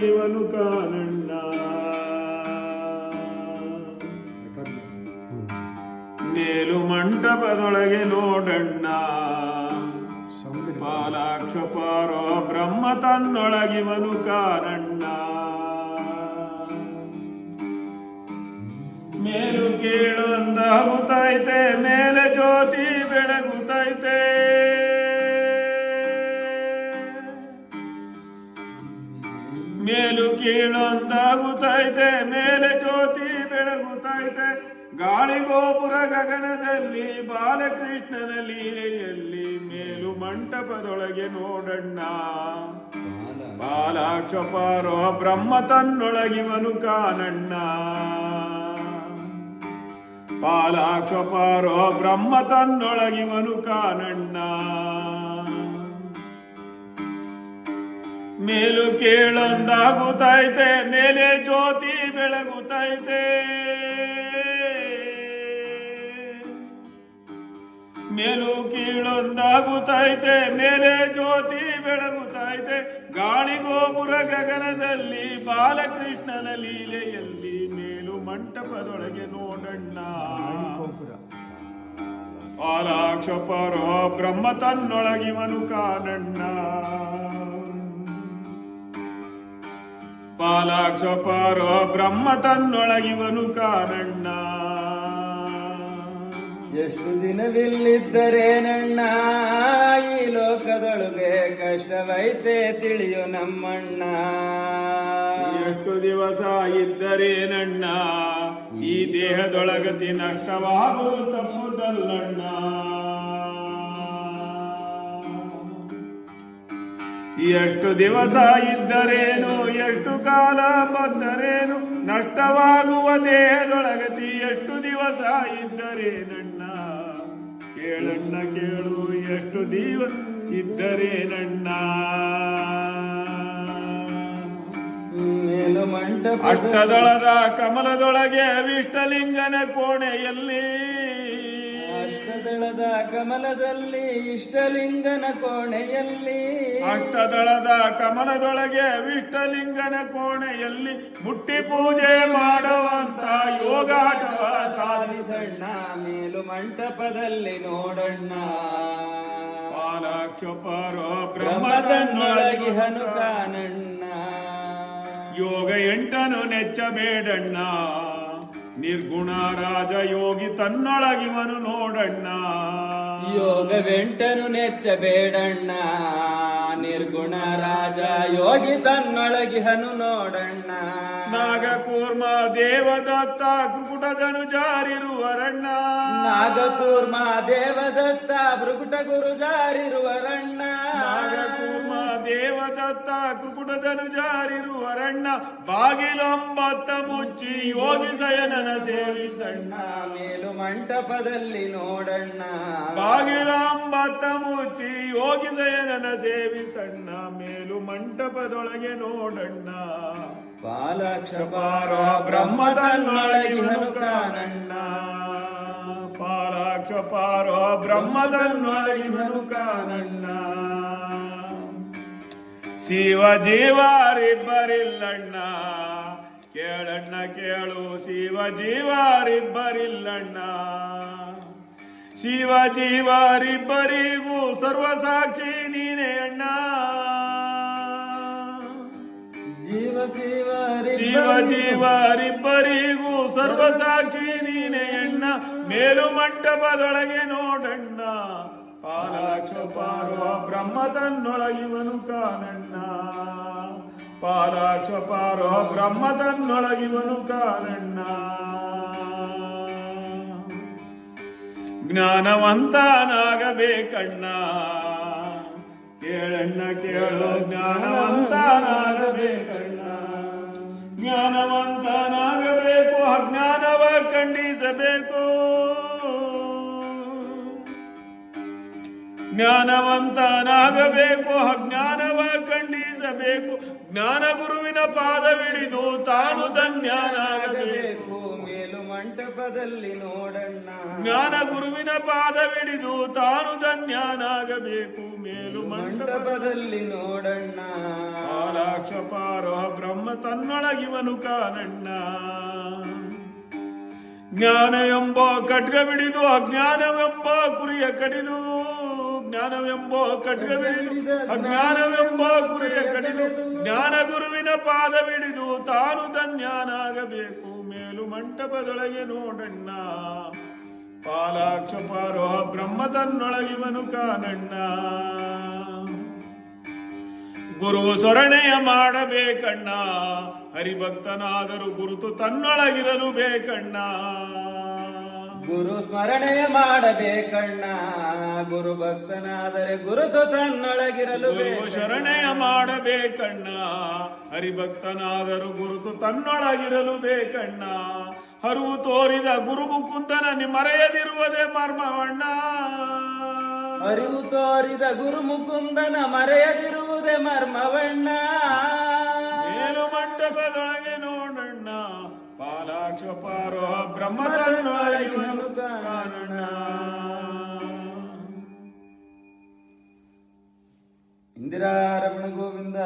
ಇವನು ಕಾನಣ್ಣ ಮೇಲು ಮಂಟಪದೊಳಗೆ ನೋಡಣ್ಣ ಪಾಲಾಕ್ಷಪಾರೋ ಬ್ರಹ್ಮ ತನ್ನೊಳಗಿವನು ಕಾನಣ್ಣ ಮೇಲು ಕೀಳು ಅಂದಾಗುತ್ತೈತೆ ಮೇಲೆ ಜ್ಯೋತಿ ಬೆಳಗುತ್ತೈತೆ ಮೇಲು ಕೀಳು ಅಂತಾಗುತ್ತೈತೆ ಮೇಲೆ ಜ್ಯೋತಿ ಬೆಳಗುತ್ತೈತೆ ಗಾಳಿ ಗೋಪುರ ಗಗನದಲ್ಲಿ ಬಾಲಕೃಷ್ಣನ ಲೀಲೆಯಲ್ಲಿ ಮೇಲು ಮಂಟಪದೊಳಗೆ ನೋಡಣ್ಣ ಬಾಲಾಕ್ಷಪಾರೋ ಬ್ರಹ್ಮ ತನ್ನೊಳಗಿವನು ಕಾನಣ್ಣ ಪಾಲಾಕ್ಷಪಾರೋ ಬ್ರಹ್ಮ ತನ್ನೊಳಗಿವನು ಕಾನಣ್ಣ ಮೇಲು ಕೇಳೊಂದಾಗುತ್ತೈತೆ ಮೇಲೆ ಜ್ಯೋತಿ ಬೆಳಗುತ್ತೈತೆ ಮೇಲು ಕೀಳೊಂದಾಗುತ್ತೈತೆ ಮೇಲೆ ಜ್ಯೋತಿ ಬೆಳಗುತ್ತೈತೆ ಗಾಳಿ ಗೋಪುರ ಗಗನದಲ್ಲಿ ಬಾಲಕೃಷ್ಣನ ಲೀಲೆಯಲ್ಲಿ ಮೇಲು ಮಂಟಪದೊಳಗೆ ನೋಡಣ್ಣ ಪಾಲಾಕ್ಷಪಾರೋ ಬ್ರಹ್ಮ ತನ್ನೊಳಗಿವನು ಕಾನಣ್ಣ ಪಾಲಾಕ್ಷಪಾರೋ ಬ್ರಹ್ಮ ತನ್ನೊಳಗಿವನು ಕಾನಣ್ಣ ಎಷ್ಟು ದಿನವಿಲ್ಲಿದ್ದರೇನಣ್ಣ ಈ ಲೋಕದೊಳಗೆ ಕಷ್ಟವೈತೆ ತಿಳಿಯೋ ನಮ್ಮಣ್ಣ ಎಷ್ಟು ದಿವಸ ಇದ್ದರೇನಣ್ಣ ಈ ದೇಹದೊಳಗತಿ ನಷ್ಟವಾಗುವುದು ತಪ್ಪುದಲ್ಲಣ್ಣ ಎಷ್ಟು ದಿವಸ ಇದ್ದರೇನು ಎಷ್ಟು ಕಾಲ ಬಂದರೇನು ನಷ್ಟವಾಗುವ ದೇಹದೊಳಗತಿ ಎಷ್ಟು ದಿವಸ ಇದ್ದರೇನಣ್ಣ ಕೇಳಣ್ಣ ಕೇಳು ಎಷ್ಟು ದಿವಸ ಇದ್ದರೇನಣ್ಣ ಮೇಲು ಮಂಟಪ ಅಷ್ಟದಳದ ಕಮಲದೊಳಗೆ ವಿಷ್ಟಲಿಂಗನ ಕೋಣೆಯಲ್ಲಿ ಅಷ್ಟದಳದ ಕಮಲದಲ್ಲಿ ಇಷ್ಟಲಿಂಗನ ಕೋಣೆಯಲ್ಲಿ ಅಷ್ಟದಳದ ಕಮಲದೊಳಗೆ ವಿಷ್ಟಲಿಂಗನ ಕೋಣೆಯಲ್ಲಿ ಮುಟ್ಟಿ ಪೂಜೆ ಮಾಡುವಂತ ಯೋಗಾಟವ ಸಾಧಿಸಣ್ಣ ಮೇಲು ಮಂಟಪದಲ್ಲಿ ನೋಡಣ್ಣ ಪಾಲಾಕ್ಷಪಾರೋ ಬ್ರಹ್ಮ ತನ್ನೊಳಗಿ ಹನುಕಾನಣ್ಣ ಯೋಗ ಎಂಟನು ನೆಚ್ಚಬೇಡಣ್ಣ ನಿರ್ಗುಣ ರಾಜ ಯೋಗಿ ತನ್ನೊಳಗಿವನು ನೋಡಣ್ಣ ಯೋಗವೆಂಟನು ನೆಚ್ಚಬೇಡಣ್ಣ ನಿರ್ಗುಣ ರಾಜ ಯೋಗಿ ತನ್ನೊಳಗಿಹನು ನೋಡಣ್ಣ ನಾಗಕೂರ್ಮ ದೇವದತ್ತ ಕುಕುಟದನು ಜಾರಿರುವರಣ್ಣ ನಾಗಕೂರ್ಮ ದೇವದತ್ತ ಭೃಗುಟ ಗುರು ಜಾರಿರುವರಣ್ಣ ನಾಗಕೂರ್ಮ ದೇವದತ್ತ ಕುಕುಟದನು ಜಾರಿರುವರಣ್ಣ ಬಾಗಿಲೊಂಬತ್ತ ಮುಚ್ಚಿ ಯೋಗಿ ಸಯನನ ಸೇವಿಸಣ್ಣ ಮೇಲು ಮಂಟಪದಲ್ಲಿ ನೋಡಣ್ಣ ಬಾಗಿಲೊಂಬತ್ತ ಮುಚ್ಚಿ ಯೋಗಿ ಸಯನನ ಸೇವಿಸಣ್ಣ ಮೇಲು ಮಂಟಪದೊಳಗೆ ನೋಡಣ್ಣ ಪಾಲಾಕ್ಷಪಾರೋ ಬ್ರಹ್ಮ ತನ್ನೊಳಗಿಹನು ಕಾನಣ್ಣ ಪಾಲಾಕ್ಷಪಾರೋ ಬ್ರಹ್ಮ ತನ್ನೊಳಗಿಹನು ಕಾನಣ್ಣ ಶಿವ ಜೀವಾರಿಬ್ಬರಿಲ್ಲಣ್ಣ ಕೇಳಣ್ಣ ಕೇಳು ಶಿವ ಜೀವಾರಿಬ್ಬರಿಲ್ಲಣ್ಣ ಶಿವ ಜೀವಾರಿಬ್ಬರಿಗೂ ಸರ್ವಸಾಕ್ಷಿ ನೀನೇ ಅಣ್ಣ ಶಿವ ಜೀವರಿಬ್ಬರಿಗೂ ಸರ್ವಸಾಕ್ಷಿ ನೀನೆ ಅಣ್ಣ ಮೇಲು ಮಂಟಪದೊಳಗೆ ನೋಡಣ್ಣ ಪಾಲಾಕ್ಷಪಾರೋ ಬ್ರಹ್ಮ ತನ್ನೊಳಗಿವನು ಕಾನಣ್ಣ ಪಾಲಾಕ್ಷಪಾರೋ ಬ್ರಹ್ಮ ತನ್ನೊಳಗಿವನು ಕಾನಣ್ಣ ಜ್ಞಾನವಂತನಾಗಬೇಕಣ್ಣ ಕೇಳಣ್ಣ ಕೇಳು ಜ್ಞಾನವಂತನಾಗಬೇಕಣ್ಣ ಜ್ಞಾನವಂತನಾಗಬೇಕು ಅಜ್ಞಾನವ ಖಂಡಿಸಬೇಕು ಜ್ಞಾನವಂತನಾಗಬೇಕು ಅಜ್ಞಾನವ ಖಂಡಿಸಬೇಕು ಜ್ಞಾನ ಗುರುವಿನ ಪಾದವಿಡಿದು ತಾನು ಧನ್ಯನಾಗಬೇಕು ಮೇಲು ಮಂಟಪ ಮಂಟಪದಲ್ಲಿ ನೋಡಣ್ಣ ಜ್ಞಾನ ಗುರುವಿನ ಪಾದವಿಡಿದು ತಾನು ಧನ್ಯನಾಗಬೇಕು ಮೇಲು ಮಂಟಪದಲ್ಲಿ ನೋಡಣ್ಣ ಪಾಲಾಕ್ಷಪಾರೋಹ ಬ್ರಹ್ಮ ತನ್ನೊಳಗಿವನು ಕಾಣಣ್ಣ ಜ್ಞಾನವೆಂಬ ಖಡ್ಗ ಬಿಡಿದು ಅಜ್ಞಾನವೆಂಬ ಕುರಿಯ ಕಡಿದು ಜ್ಞಾನವೆಂಬ ಖಡ್ಗ ಬಿಡಿದು ಅಜ್ಞಾನವೆಂಬ ಕುರಿಯ ಕಡಿದು ಜ್ಞಾನ ಗುರುವಿನ ಪಾದವಿಡಿದು ತಾನು ಧನ್ಯನಾಗಬೇಕು ಮೇಲು ಮಂಟಪದೊಳಗೆ ನೋಡಣ್ಣ ಪಾಲಾಕ್ಷಪಾರೋಹ ಬ್ರಹ್ಮ ತನ್ನೊಳಗಿವನು ಕಾಣಣ್ಣ ಗುರು ಸೊರಣೆಯ ಮಾಡಬೇಕಣ್ಣ ಹರಿಭಕ್ತನಾದರೂ ಗುರುತು ತನ್ನೊಳಗಿರಲು ಬೇಕಣ್ಣ ಗುರು ಸ್ಮರಣೆಯ ಮಾಡಬೇಕಣ್ಣ ಗುರು ಭಕ್ತನಾದರೆ ಗುರುತು ತನ್ನೊಳಗಿರಲು ಗುರು ಶರಣೆಯ ಮಾಡಬೇಕಣ್ಣ ಹರಿಭಕ್ತನಾದರೂ ಗುರುತು ತನ್ನೊಳಗಿರಲು ಬೇಕಣ್ಣ ಹರಿವು ತೋರಿದ ಗುರು ಮುಕುಂದನ ಮರೆಯದಿರುವುದೇ ಮರ್ಮವಣ್ಣ ಅರಿವು ತೋರಿದ ಗುರು ಮುಕುಂದನ ಮರೆಯದಿರುವುದೇ ಮರ್ಮವಣ್ಣ ಮೇಲು ಮಂಟಪದೊಳಗೆ ನೋಡಣ್ಣ ಪಾಲಾಕ್ಷಪಾರೋಹ ಬ್ರಹ್ಮ ತನ್ನೊಳಗಿವನು ಕಾಣಣ್ಣ ಇಂದಿರಾರಮಣ ಗೋವಿಂದ